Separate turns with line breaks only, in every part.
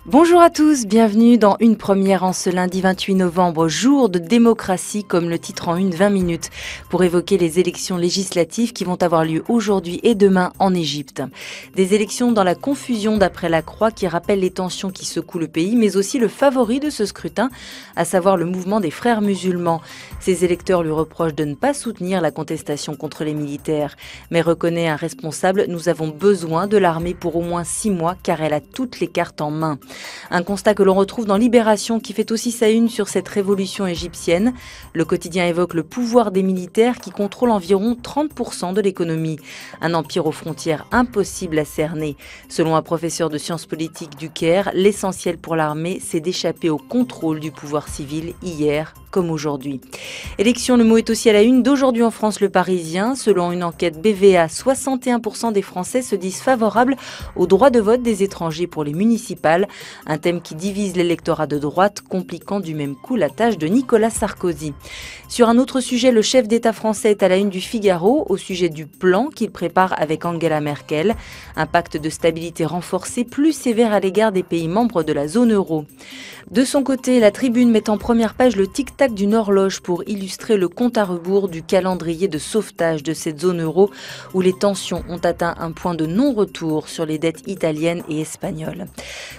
Bonjour à tous, bienvenue dans Une Première en ce lundi 28 novembre, jour de démocratie comme le titre en une 20 minutes, pour évoquer les élections législatives qui vont avoir lieu aujourd'hui et demain en Égypte. Des élections dans la confusion d'après la Croix qui rappellent les tensions qui secouent le pays, mais aussi le favori de ce scrutin, à savoir le mouvement des frères musulmans. Ses électeurs lui reprochent de ne pas soutenir la contestation contre les militaires, mais reconnaît un responsable, nous avons besoin de l'armée pour au moins 6 mois car elle a toutes les cartes en main. Un constat que l'on retrouve dans Libération qui fait aussi sa une sur cette révolution égyptienne. Le quotidien évoque le pouvoir des militaires qui contrôlent environ 30% de l'économie. Un empire aux frontières impossible à cerner. Selon un professeur de sciences politiques du Caire, l'essentiel pour l'armée, c'est d'échapper au contrôle du pouvoir civil hier comme aujourd'hui. Élection, le mot est aussi à la une d'aujourd'hui en France, Le Parisien. Selon une enquête BVA, 61% des Français se disent favorables au droit de vote des étrangers pour les municipales. Un thème qui divise l'électorat de droite, compliquant du même coup la tâche de Nicolas Sarkozy. Sur un autre sujet, le chef d'État français est à la une du Figaro au sujet du plan qu'il prépare avec Angela Merkel. Un pacte de stabilité renforcé, plus sévère à l'égard des pays membres de la zone euro. De son côté, la Tribune met en première page le tic-tac d'une horloge pour illustrer le compte à rebours du calendrier de sauvetage de cette zone euro où les tensions ont atteint un point de non-retour sur les dettes italiennes et espagnoles.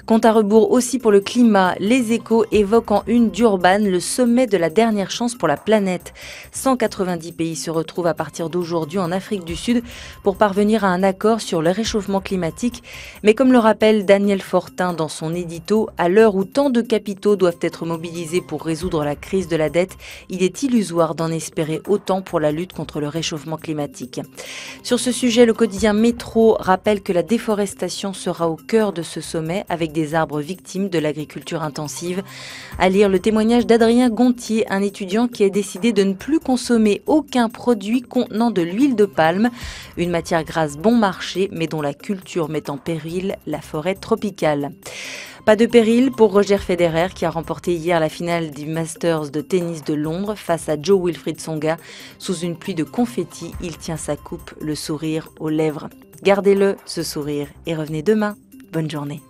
Compte à rebours aussi pour le climat. Les Échos évoquent en une d'Urban le sommet de la dernière chance pour la planète. 190 pays se retrouvent à partir d'aujourd'hui en Afrique du Sud pour parvenir à un accord sur le réchauffement climatique. Mais comme le rappelle Daniel Fortin dans son édito, à l'heure où tant de capitaux doivent être mobilisés pour résoudre la crise de la dette, il est illusoire d'en espérer autant pour la lutte contre le réchauffement climatique. Sur ce sujet, le quotidien Métro rappelle que la déforestation sera au cœur de ce sommet avec des arbres victimes de l'agriculture intensive. À lire le témoignage d'Adrien Gontier, un étudiant qui a décidé de ne plus consommer aucun produit contenant de l'huile de palme, une matière grasse bon marché mais dont la culture met en péril la forêt tropicale. Pas de péril pour Roger Federer qui a remporté hier la finale du Masters de tennis de Londres face à Jo-Wilfried Tsonga. Sous une pluie de confettis, il tient sa coupe, le sourire aux lèvres. Gardez-le, ce sourire, et revenez demain. Bonne journée.